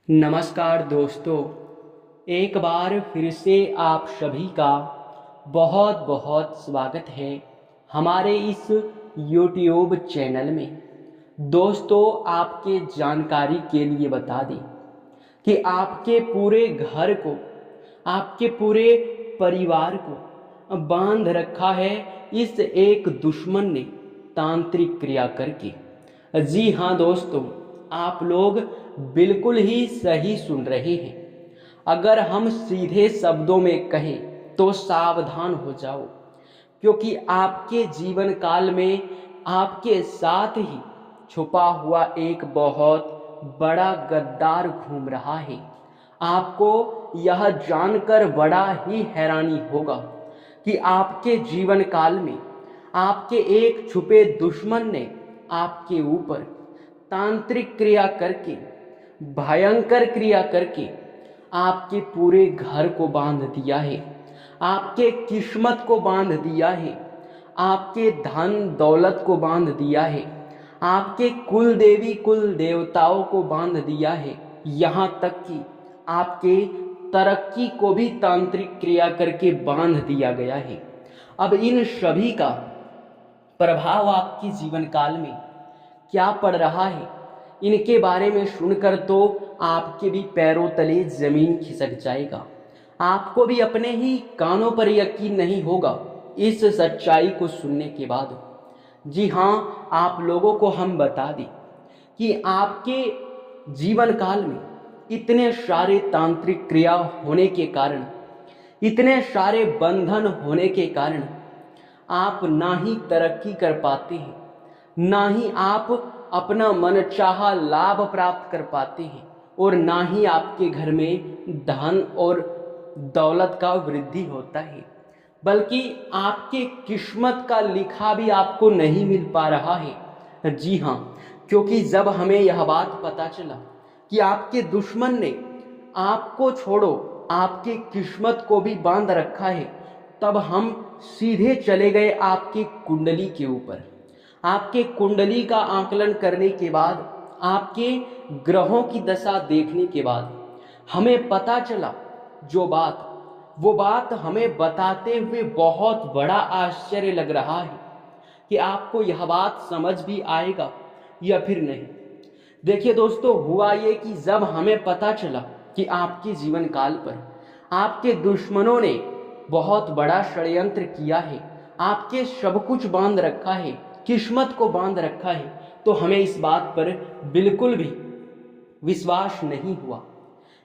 नमस्कार दोस्तों, एक बार फिर से आप सभी का बहुत बहुत स्वागत है हमारे इस YouTube चैनल में। दोस्तों, आपके जानकारी के लिए बता दें कि आपके पूरे घर को, आपके पूरे परिवार को बांध रखा है इस एक दुश्मन ने तांत्रिक क्रिया करके। जी हाँ दोस्तों, आप लोग बिल्कुल ही सही सुन रहे हैं। अगर हम सीधे शब्दों में कहें तो सावधान हो जाओ, क्योंकि आपके जीवन काल में आपके साथ ही छुपा हुआ एक बहुत बड़ा गद्दार घूम रहा है। आपको यह जानकर बड़ा ही हैरानी होगा कि आपके जीवन काल में आपके एक छुपे दुश्मन ने आपके ऊपर तांत्रिक क्रिया करके, भयंकर क्रिया करके आपके पूरे घर को बांध दिया है, आपके किस्मत को बांध दिया है, आपके धन दौलत को बांध दिया है, आपके कुल देवी कुल देवताओं को बांध दिया है, यहाँ तक कि आपके तरक्की को भी तांत्रिक क्रिया करके बांध दिया गया है। अब इन सभी का प्रभाव आपके जीवन काल में क्या पड़ रहा है, इनके बारे में सुनकर तो आपके भी पैरों तले जमीन खिसक जाएगा। आपको भी अपने ही कानों पर यकीन नहीं होगा इस सच्चाई को सुनने के बाद। जी हाँ, आप लोगों को हम बता दें कि आपके जीवन काल में इतने सारे तांत्रिक क्रिया होने के कारण, इतने सारे बंधन होने के कारण आप ना ही तरक्की कर पाते हैं, ना ही आप अपना मनचाहा लाभ प्राप्त कर पाते हैं, और ना ही आपके घर में धन और दौलत का वृद्धि होता है, बल्कि आपके किस्मत का लिखा भी आपको नहीं मिल पा रहा है। जी हाँ, क्योंकि जब हमें यह बात पता चला कि आपके दुश्मन ने आपको छोड़ो आपके किस्मत को भी बांध रखा है, तब हम सीधे चले गए आपकी कुंडली के ऊपर। आपके कुंडली का आकलन करने के बाद, आपके ग्रहों की दशा देखने के बाद हमें पता चला वो बात हमें बताते हुए बहुत बड़ा आश्चर्य लग रहा है कि आपको यह बात समझ भी आएगा या फिर नहीं। देखिए दोस्तों, हुआ ये कि जब हमें पता चला कि आपके जीवन काल पर आपके दुश्मनों ने बहुत बड़ा षड्यंत्र किया है, आपके सब कुछ बांध रखा है, किस्मत को बांध रखा है, तो हमें इस बात पर बिल्कुल भी विश्वास नहीं हुआ,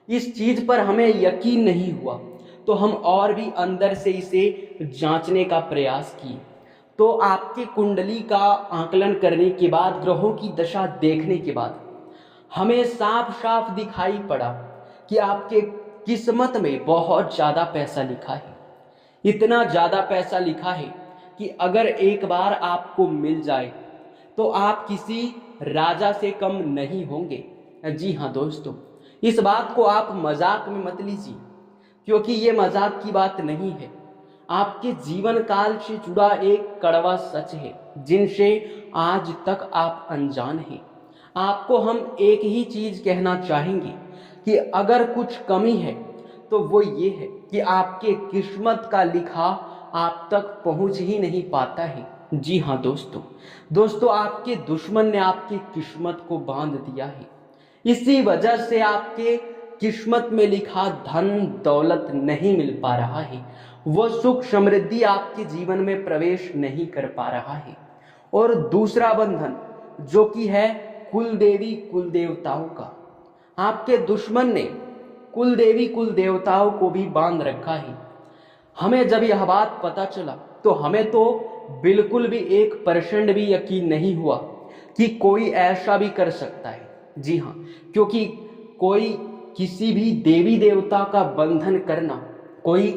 इस चीज पर हमें यकीन नहीं हुआ। तो हम और भी अंदर से इसे जांचने का प्रयास किए। तो आपके कुंडली का आकलन करने के बाद, ग्रहों की दशा देखने के बाद हमें साफ साफ दिखाई पड़ा कि आपके किस्मत में बहुत ज़्यादा पैसा लिखा है। इतना ज़्यादा पैसा लिखा है कि अगर एक बार आपको मिल जाए तो आप किसी राजा से कम नहीं होंगे। जी हाँ दोस्तों, इस बात को आप मजाक में मत लीजिए, क्योंकि ये मजाक की बात नहीं है। आपके जीवन काल से जुड़ा एक कड़वा सच है, जिनसे आज तक आप अनजान हैं। आपको हम एक ही चीज कहना चाहेंगे कि अगर कुछ कमी है तो वो ये है कि आपके किस्मत का लिखा आप तक पहुंच ही नहीं पाता है। जी हाँ दोस्तों, आपके दुश्मन ने आपकी किस्मत को बांध दिया है। इसी वजह से आपके किस्मत में लिखा धन दौलत नहीं मिल पा रहा है, वो सुख समृद्धि आपके जीवन में प्रवेश नहीं कर पा रहा है। और दूसरा बंधन जो कि है कुल देवी कुल देवताओं का, आपके दुश्मन ने कुल देवी कुल देवताओं को भी बांध रखा है। हमें जब यह बात पता चला तो हमें तो बिल्कुल भी 1% भी यकीन नहीं हुआ कि कोई ऐसा भी कर सकता है। जी हाँ, क्योंकि कोई किसी भी देवी देवता का बंधन करना कोई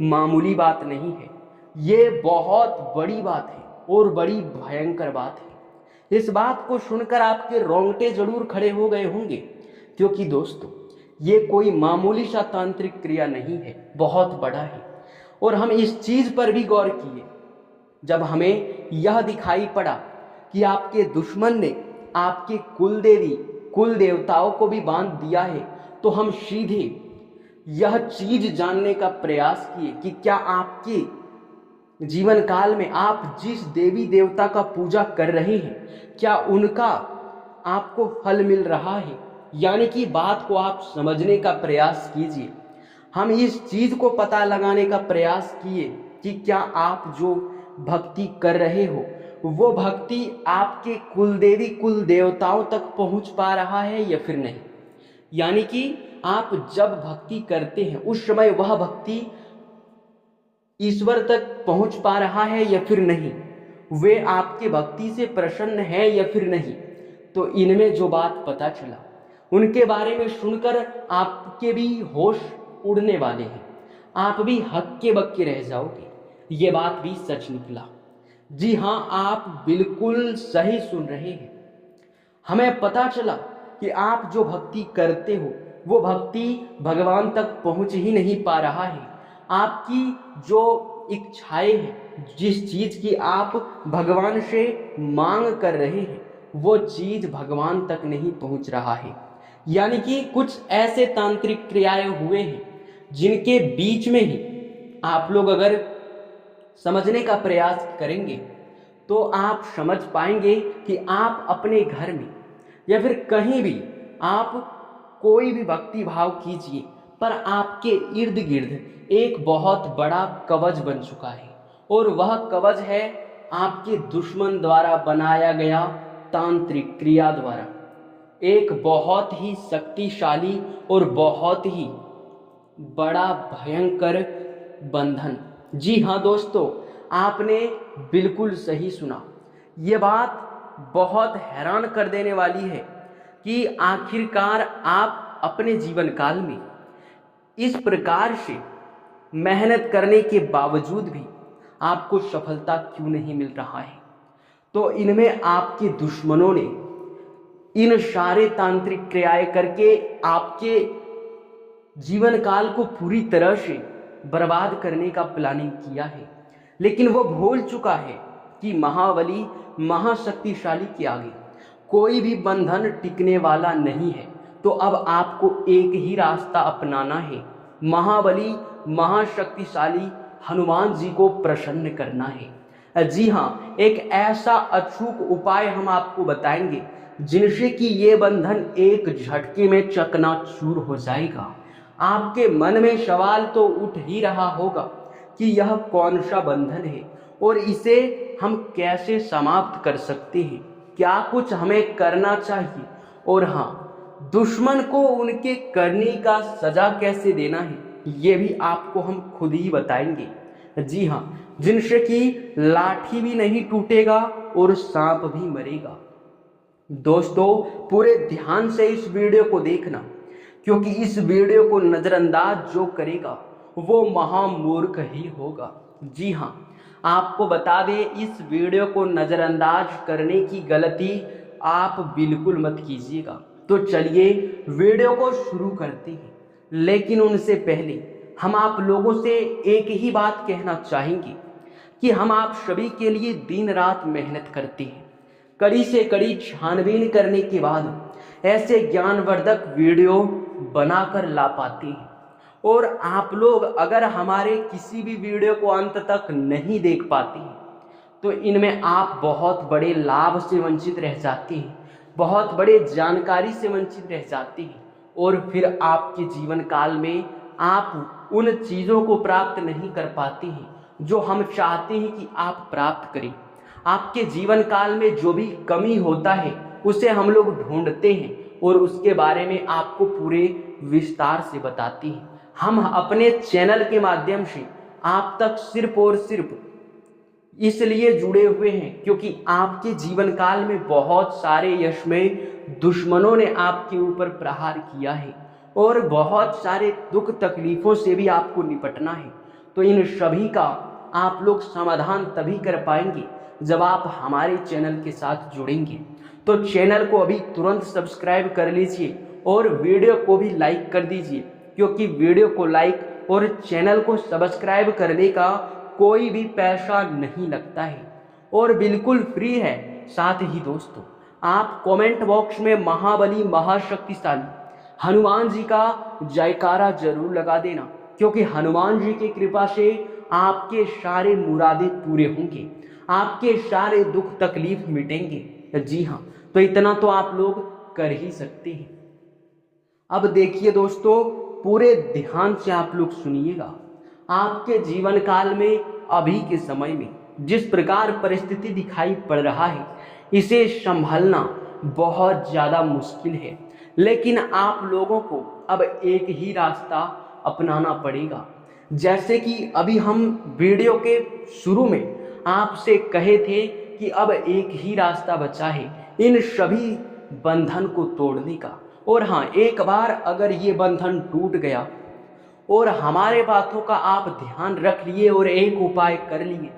मामूली बात नहीं है, ये बहुत बड़ी बात है और बड़ी भयंकर बात है। इस बात को सुनकर आपके रोंगटे जरूर खड़े हो गए होंगे, क्योंकि दोस्तों ये कोई मामूली सा तांत्रिक क्रिया नहीं है, बहुत बड़ा है। और हम इस चीज पर भी गौर किए जब हमें यह दिखाई पड़ा कि आपके दुश्मन ने आपके कुल देवी कुल देवताओं को भी बांध दिया है, तो हम सीधे यह चीज जानने का प्रयास किए कि क्या आपके जीवन काल में आप जिस देवी देवता का पूजा कर रहे हैं, क्या उनका आपको फल मिल रहा है। यानी कि बात को आप समझने का प्रयास कीजिए। हम इस चीज को पता लगाने का प्रयास किए कि क्या आप जो भक्ति कर रहे हो वो भक्ति आपके कुलदेवी कुल देवताओं तक पहुंच पा रहा है या फिर नहीं। यानी कि आप जब भक्ति करते हैं उस समय वह भक्ति ईश्वर तक पहुंच पा रहा है या फिर नहीं, वे आपके भक्ति से प्रसन्न है या फिर नहीं। तो इनमें जो बात पता चला उनके बारे में सुनकर आपके भी होश उड़ने वाले हैं, आप भी हक्के बक्के रह जाओगे। ये बात भी सच निकला। जी हाँ, आप बिल्कुल सही सुन रहे हैं। हमें पता चला कि आप जो भक्ति करते हो वो भक्ति भगवान तक पहुंच ही नहीं पा रहा है। आपकी जो इच्छाएं हैं, जिस चीज की आप भगवान से मांग कर रहे हैं, वो चीज भगवान तक नहीं पहुंच रहा है। यानी कि कुछ ऐसे तांत्रिक क्रियाएं हुए हैं जिनके बीच में ही आप लोग अगर समझने का प्रयास करेंगे तो आप समझ पाएंगे कि आप अपने घर में या फिर कहीं भी आप कोई भी भक्ति भाव कीजिए, पर आपके इर्द गिर्द एक बहुत बड़ा कवच बन चुका है। और वह कवच है आपके दुश्मन द्वारा बनाया गया तांत्रिक क्रिया द्वारा एक बहुत ही शक्तिशाली और बहुत ही बड़ा भयंकर बंधन। जी हाँ दोस्तों, आपने बिल्कुल सही सुना। ये बात बहुत हैरान कर देने वाली है कि आखिरकार आप अपने जीवन काल में इस प्रकार से मेहनत करने के बावजूद भी आपको सफलता क्यों नहीं मिल रहा है। तो इनमें आपके दुश्मनों ने इन सारे तांत्रिक क्रियाएं करके आपके जीवन काल को पूरी तरह से बर्बाद करने का प्लानिंग किया है। लेकिन वो भूल चुका है कि महाबली महाशक्तिशाली के आगे कोई भी बंधन टिकने वाला नहीं है। तो अब आपको एक ही रास्ता अपनाना है, महाबली महाशक्तिशाली हनुमान जी को प्रसन्न करना है। जी हाँ, एक ऐसा अचूक उपाय हम आपको बताएंगे जिनसे कि ये बंधन एक झटके में चकनाचूर हो जाएगा। आपके मन में सवाल तो उठ ही रहा होगा कि यह कौन सा बंधन है और इसे हम कैसे समाप्त कर सकते हैं, क्या कुछ हमें करना चाहिए, और हाँ, दुश्मन को उनके करने का सजा कैसे देना है, ये भी आपको हम खुद ही बताएंगे। जी हाँ, जिनसे कि लाठी भी नहीं टूटेगा और सांप भी मरेगा। दोस्तों, पूरे ध्यान से इस वीडियो को देखना, क्योंकि इस वीडियो को नजरअंदाज जो करेगा वो महामूर्ख ही होगा। जी हाँ, आपको बता दें, इस वीडियो को नजरअंदाज करने की गलती आप बिल्कुल मत कीजिएगा। तो चलिए वीडियो को शुरू करते हैं। लेकिन उनसे पहले हम आप लोगों से एक ही बात कहना चाहेंगे कि हम आप सभी के लिए दिन रात मेहनत करते हैं, कड़ी से कड़ी छानबीन करने के बाद ऐसे ज्ञानवर्धक वीडियो बनाकर ला पाते हैं। और आप लोग अगर हमारे किसी भी वीडियो को अंत तक नहीं देख पाते हैं तो इनमें आप बहुत बड़े लाभ से वंचित रह जाते हैं, बहुत बड़े जानकारी से वंचित रह जाते हैं, और फिर आपके जीवन काल में आप उन चीज़ों को प्राप्त नहीं कर पाते हैं जो हम चाहते हैं कि आप प्राप्त करें। आपके जीवन काल में जो भी कमी होता है उसे हम लोग ढूंढते हैं और उसके बारे में आपको पूरे विस्तार से बताते हैं। हम अपने चैनल के माध्यम से आप तक सिर्फ और सिर्फ इसलिए जुड़े हुए हैं क्योंकि आपके जीवन काल में बहुत सारे यशमय दुश्मनों ने आपके ऊपर प्रहार किया है और बहुत सारे दुख तकलीफों से भी आपको निपटना है। तो इन सभी का आप लोग समाधान तभी कर पाएंगे जब आप हमारे चैनल के साथ जुड़ेंगे। तो चैनल को अभी तुरंत सब्सक्राइब कर लीजिए और वीडियो को भी लाइक कर दीजिए, क्योंकि वीडियो को लाइक और चैनल को सब्सक्राइब करने का कोई भी पैसा नहीं लगता है और बिल्कुल फ्री है। साथ ही दोस्तों, आप कमेंट बॉक्स में महाबली महाशक्तिशाली हनुमान जी का जयकारा जरूर लगा देना, क्योंकि हनुमान जी की कृपा से आपके सारे मुरादे पूरे होंगे, आपके सारे दुख तकलीफ मिटेंगे। जी हाँ, तो इतना तो आप लोग कर ही सकते हैं। अब देखिए दोस्तों, पूरे ध्यान से आप लोग सुनिएगा। आपके जीवन काल में अभी के समय में जिस प्रकार परिस्थिति दिखाई पड़ रहा है, इसे संभालना बहुत ज़्यादा मुश्किल है, लेकिन आप लोगों को अब एक ही रास्ता अपनाना पड़ेगा। जैसे कि अभी हम वीडियो के शुरू में आपसे कहे थे कि अब एक ही रास्ता बचा है इन सभी बंधन को तोड़ने का। और हाँ, एक बार अगर ये बंधन टूट गया और हमारे बातों का आप ध्यान रख लिए और एक उपाय कर लिए,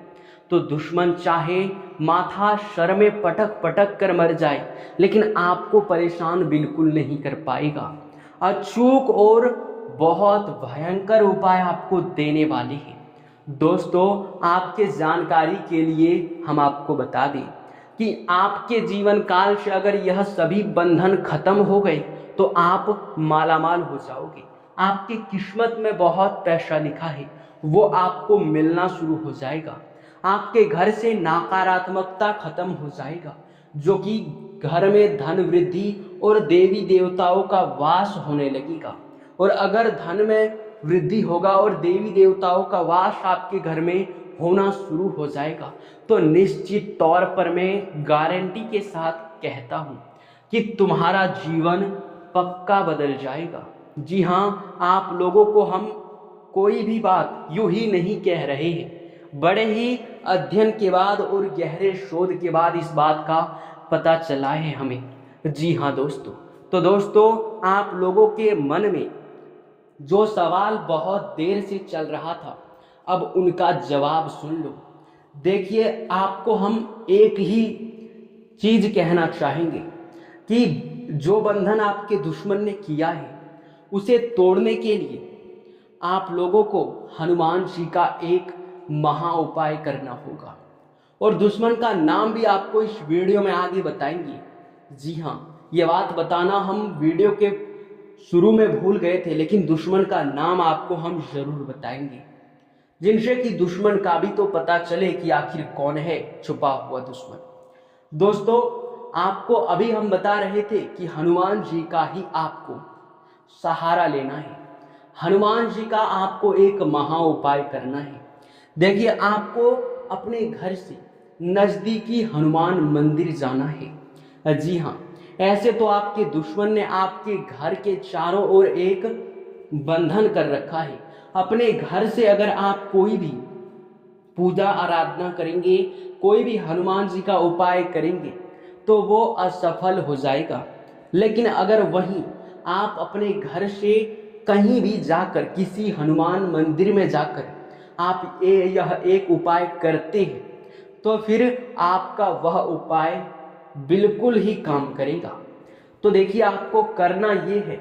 तो दुश्मन चाहे माथा सर में पटक पटक कर मर जाए, लेकिन आपको परेशान बिल्कुल नहीं कर पाएगा। अचूक और बहुत भयंकर उपाय आपको देने वाले हैं। दोस्तों, आपके जानकारी के लिए हम आपको बता दें कि आपके जीवन काल से अगर यह सभी बंधन खत्म हो गए तो आप मालामाल हो जाओगे। आपकी किस्मत में बहुत पैसा लिखा है, वो आपको मिलना शुरू हो जाएगा। आपके घर से नकारात्मकता खत्म हो जाएगा, जो कि घर में धन वृद्धि और देवी देवताओं का वास होने लगेगा। और अगर धन में वृद्धि होगा और देवी देवताओं का वास आपके घर में होना शुरू हो जाएगा, तो निश्चित तौर पर मैं गारंटी के साथ कहता हूँ कि तुम्हारा जीवन पक्का बदल जाएगा। जी हाँ, आप लोगों को हम कोई भी बात यूं ही नहीं कह रहे हैं, बड़े ही अध्ययन के बाद और गहरे शोध के बाद इस बात का पता चला है हमें। जी हाँ दोस्तों, तो दोस्तों, आप लोगों के मन में जो सवाल बहुत देर से चल रहा था, अब उनका जवाब सुन लो। देखिए, आपको हम एक ही चीज कहना चाहेंगे कि जो बंधन आपके दुश्मन ने किया है, उसे तोड़ने के लिए आप लोगों को हनुमान जी का एक महा उपाय करना होगा। और दुश्मन का नाम भी आपको इस वीडियो में आगे बताएंगे। जी हाँ, ये बात बताना हम वीडियो के शुरू में भूल गए थे, लेकिन दुश्मन का नाम आपको हम जरूर बताएंगे, जिनसे कि दुश्मन का भी तो पता चले कि आखिर कौन है छुपा हुआ दुश्मन। दोस्तों, आपको अभी हम बता रहे थे कि हनुमान जी का ही आपको सहारा लेना है, हनुमान जी का आपको एक महा उपाय करना है। देखिए, आपको अपने घर से नजदीकी हनुमान मंदिर जाना है। जी हाँ, ऐसे तो आपके दुश्मन ने आपके घर के चारों ओर एक बंधन कर रखा है। अपने घर से अगर आप कोई भी पूजा आराधना करेंगे, कोई भी हनुमान जी का उपाय करेंगे, तो वो असफल हो जाएगा। लेकिन अगर वहीं आप अपने घर से कहीं भी जाकर, किसी हनुमान मंदिर में जाकर आप यह एक उपाय करते हैं, तो फिर आपका वह उपाय बिल्कुल ही काम करेगा। तो देखिए, आपको करना ये है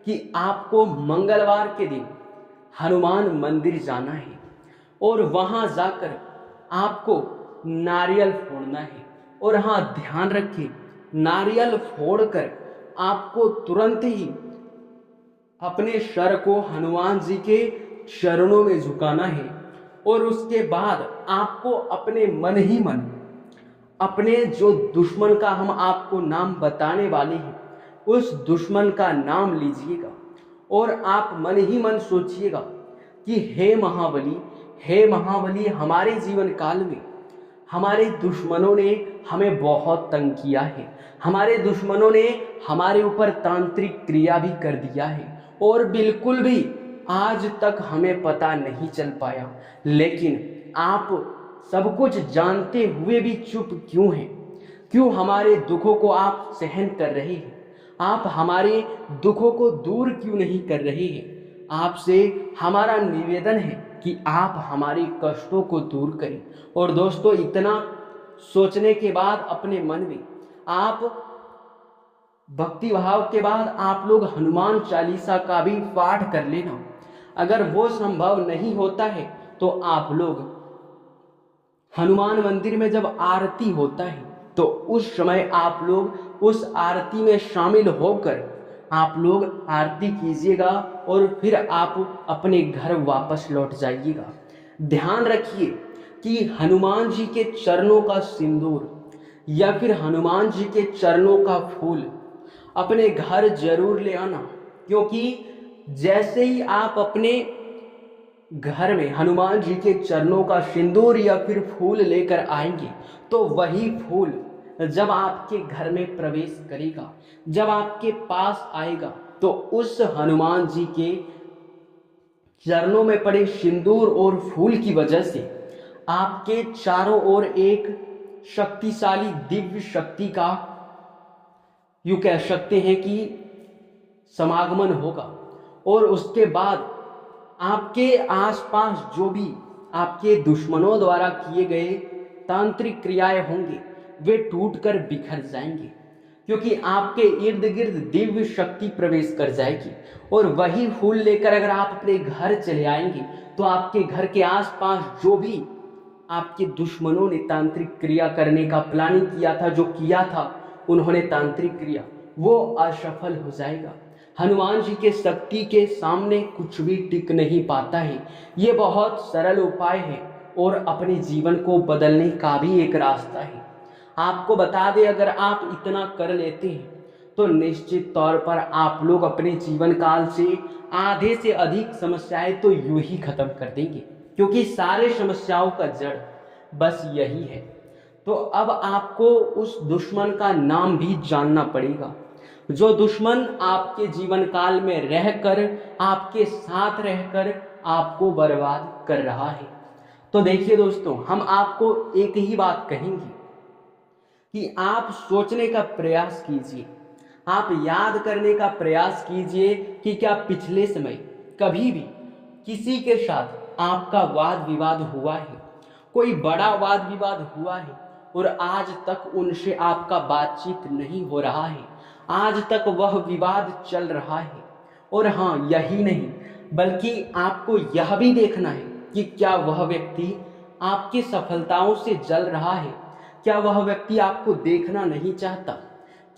कि आपको मंगलवार के दिन हनुमान मंदिर जाना है और वहां जाकर आपको नारियल फोड़ना है। और हाँ, ध्यान रखिए, नारियल फोड़कर आपको तुरंत ही अपने सर को हनुमान जी के चरणों में झुकाना है। और उसके बाद आपको अपने मन ही मन अपने जो दुश्मन का हम आपको नाम बताने वाले हैं, उस दुश्मन का नाम लीजिएगा और आप मन ही मन सोचिएगा कि हे महाबली, हे महाबली, हमारे जीवन काल में हमारे दुश्मनों ने हमें बहुत तंग किया है, हमारे दुश्मनों ने हमारे ऊपर तांत्रिक क्रिया भी कर दिया है और बिल्कुल भी आज तक हमें पता नहीं चल पाया। लेकिन आप सब कुछ जानते हुए भी चुप क्यों हैं? क्यों हमारे दुखों को आप सहन कर रहे हैं? आप हमारे दुखों को दूर क्यों नहीं कर रहे हैं? आपसे हमारा निवेदन है कि आप हमारे कष्टों को दूर करें। और दोस्तों, इतना सोचने के बाद अपने मन में आप भक्ति भाव के बाद आप लोग हनुमान चालीसा का भी पाठ कर लेना। अगर वो संभव नहीं होता है तो आप लोग हनुमान मंदिर में जब आरती होता है तो उस समय आप लोग उस आरती में शामिल होकर आप लोग आरती कीजिएगा और फिर आप अपने घर वापस लौट जाइएगा। ध्यान रखिए कि हनुमान जी के चरणों का सिंदूर या फिर हनुमान जी के चरणों का फूल अपने घर जरूर ले आना, क्योंकि जैसे ही आप अपने घर में हनुमान जी के चरणों का सिंदूर या फिर फूल लेकर आएंगे तो वही फूल जब आपके घर में प्रवेश करेगा, जब आपके पास आएगा, तो उस हनुमान जी के चरणों में पड़े सिंदूर और फूल की वजह से आपके चारों ओर एक शक्तिशाली दिव्य शक्ति का, यूं कह सकते हैं कि, समागमन होगा। और उसके बाद आपके आसपास जो भी आपके दुश्मनों द्वारा किए गए तांत्रिक क्रियाएं होंगे वे टूटकर बिखर जाएंगे, क्योंकि आपके इर्द गिर्द दिव्य शक्ति प्रवेश कर जाएगी। और वही फूल लेकर अगर आप अपने घर चले आएंगे तो आपके घर के आसपास जो भी आपके दुश्मनों ने तांत्रिक क्रिया करने का प्लानिंग किया था, जो किया था उन्होंने तांत्रिक क्रिया, वो असफल हो जाएगा। हनुमान जी के शक्ति के सामने कुछ भी टिक नहीं पाता है। ये बहुत सरल उपाय है और अपने जीवन को बदलने का भी एक रास्ता है। आपको बता दें, अगर आप इतना कर लेते हैं तो निश्चित तौर पर आप लोग अपने जीवन काल से आधे से अधिक समस्याएं तो यूं ही खत्म कर देंगे, क्योंकि सारे समस्याओं का जड़ बस यही है। तो अब आपको उस दुश्मन का नाम भी जानना पड़ेगा, जो दुश्मन आपके जीवन काल में रहकर, आपके साथ रहकर आपको बर्बाद कर रहा है। तो देखिए दोस्तों, हम आपको एक ही बात कहेंगे कि आप सोचने का प्रयास कीजिए, आप याद करने का प्रयास कीजिए कि क्या पिछले समय कभी भी किसी के साथ आपका वाद विवाद हुआ है, कोई बड़ा वाद विवाद हुआ है और आज तक उनसे आपका बातचीत नहीं हो रहा है, आज तक वह विवाद चल रहा है। और हाँ, यही नहीं बल्कि आपको यह भी देखना है कि क्या वह व्यक्ति आपकी सफलताओं से जल रहा है, क्या वह व्यक्ति आपको देखना नहीं चाहता,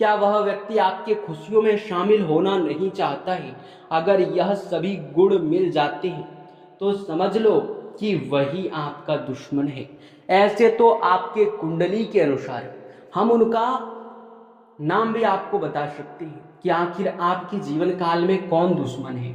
क्या वह व्यक्ति आपके खुशियों में शामिल होना नहीं चाहता है। अगर यह सभी गुण मिल जाते हैं तो समझ लो कि वही आपका दुश्मन है। ऐसे तो आपके कुंडली के अनुसार हम उनका नाम भी आपको बता सकते हैं कि आखिर आपके जीवन काल में कौन दुश्मन है।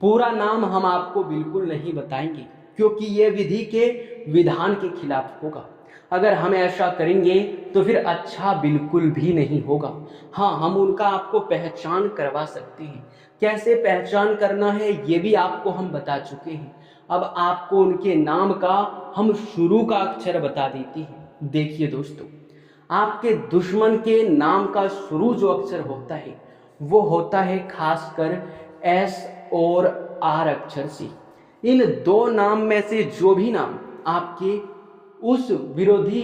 पूरा नाम हम आपको बिल्कुल नहीं बताएंगे, क्योंकि यह विधि के विधान के खिलाफ होगा। अगर हम ऐसा करेंगे तो फिर अच्छा बिल्कुल भी नहीं होगा। हाँ, हम उनका आपको पहचान करवा सकते हैं। कैसे पहचान करना है ये भी आपको हम बता चुके हैं। अब आपको उनके नाम का हम शुरू का अक्षर बता देते हैं। देखिए दोस्तों, आपके दुश्मन के नाम का शुरू जो अक्षर होता है वो होता है खासकर एस और आर अक्षर से। इन दो नाम में से जो भी नाम आपके उस विरोधी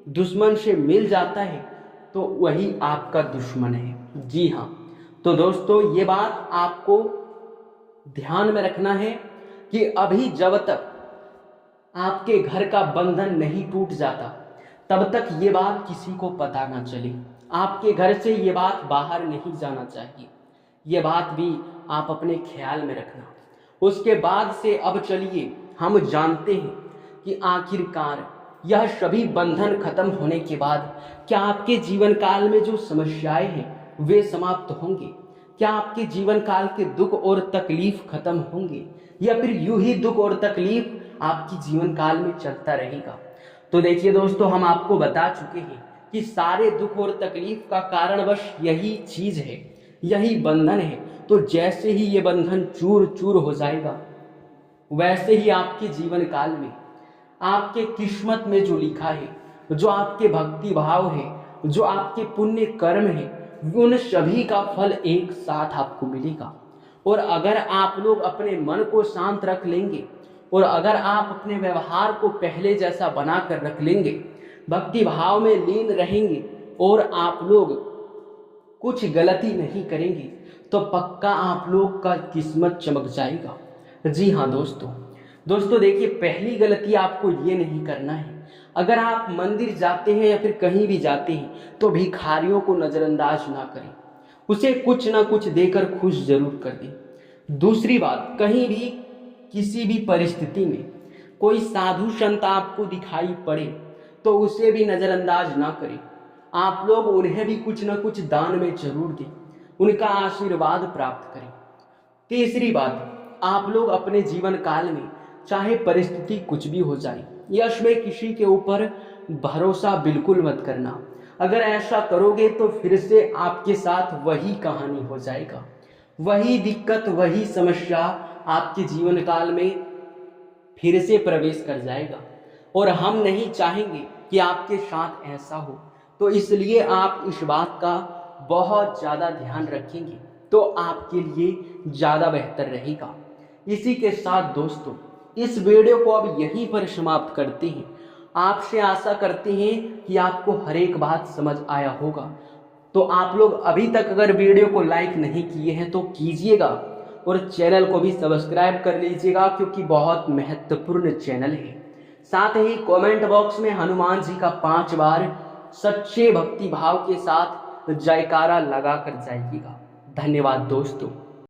दुश्मन से मिल जाता है तो वही आपका दुश्मन है। जी हाँ, तो दोस्तों ये बात आपको ध्यान में रखना है कि अभी जब तक आपके घर का बंधन नहीं टूट जाता तब तक ये बात किसी को पता ना चले। आपके घर से ये बात बाहर नहीं जाना चाहिए। ये बात भी आप अपने ख्याल में रखना। उसके बाद से अब चलिए हम जानते हैं कि आखिरकार यह सभी बंधन खत्म होने के बाद क्या आपके जीवन काल में जो समस्याएं हैं वे समाप्त होंगे, क्या आपके जीवन काल के दुख और तकलीफ खत्म होंगे, या फिर यूं ही दुख और तकलीफ आपकी जीवन काल में चलता रहेगा। तो देखिए दोस्तों, हम आपको बता चुके हैं कि सारे दुख और तकलीफ का कारणवश यही चीज है, यही बंधन है। तो जैसे ही ये बंधन चूर चूर हो जाएगा वैसे ही आपके जीवन काल में आपके किस्मत में जो लिखा है, जो आपके भक्ति भाव है, जो आपके पुण्य कर्म है, उन सभी का फल एक साथ आपको मिलेगा। और अगर आप लोग अपने मन को शांत रख लेंगे और अगर आप अपने व्यवहार को पहले जैसा बनाकर रख लेंगे, भक्ति भाव में लीन रहेंगे और आप लोग कुछ गलती नहीं करेंगे तो पक्का आप लोग का किस्मत चमक जाएगा। जी हाँ दोस्तों देखिए, पहली गलती आपको ये नहीं करना है। अगर आप मंदिर जाते हैं या फिर कहीं भी जाते हैं तो भिखारियों को नज़रअंदाज ना करें। उसे कुछ ना कुछ देकर खुश जरूर कर दें। दूसरी बात, कहीं भी किसी भी परिस्थिति में कोई साधु संत आपको दिखाई पड़े तो उसे भी नजरअंदाज ना करें। आप लोग उन्हें भी कुछ ना कुछ दान में जरूर दें, उनका आशीर्वाद प्राप्त करें। तीसरी बात, आप लोग अपने जीवन काल में चाहे परिस्थिति कुछ भी हो जाए, यश में किसी के ऊपर भरोसा बिल्कुल मत करना। अगर ऐसा करोगे तो फिर से आपके साथ वही कहानी हो जाएगा, वही दिक्कत, वही समस्या आपके जीवन काल में फिर से प्रवेश कर जाएगा। और हम नहीं चाहेंगे कि आपके साथ ऐसा हो, तो इसलिए आप इस बात का बहुत ज़्यादा ध्यान रखेंगे तो आपके लिए ज़्यादा बेहतर रहेगा। इसी के साथ दोस्तों, इस वीडियो को अब यहीं पर समाप्त करते हैं। आपसे आशा करते हैं कि आपको हर एक बात समझ आया होगा। तो आप लोग अभी तक अगर वीडियो को लाइक नहीं किए हैं तो कीजिएगा और चैनल को भी सब्सक्राइब कर लीजिएगा, क्योंकि बहुत महत्वपूर्ण चैनल है। साथ ही कमेंट बॉक्स में हनुमान जी का 5 बार सच्चे भक्ति भाव के साथ जयकारा लगा कर जाइएगा। धन्यवाद दोस्तों।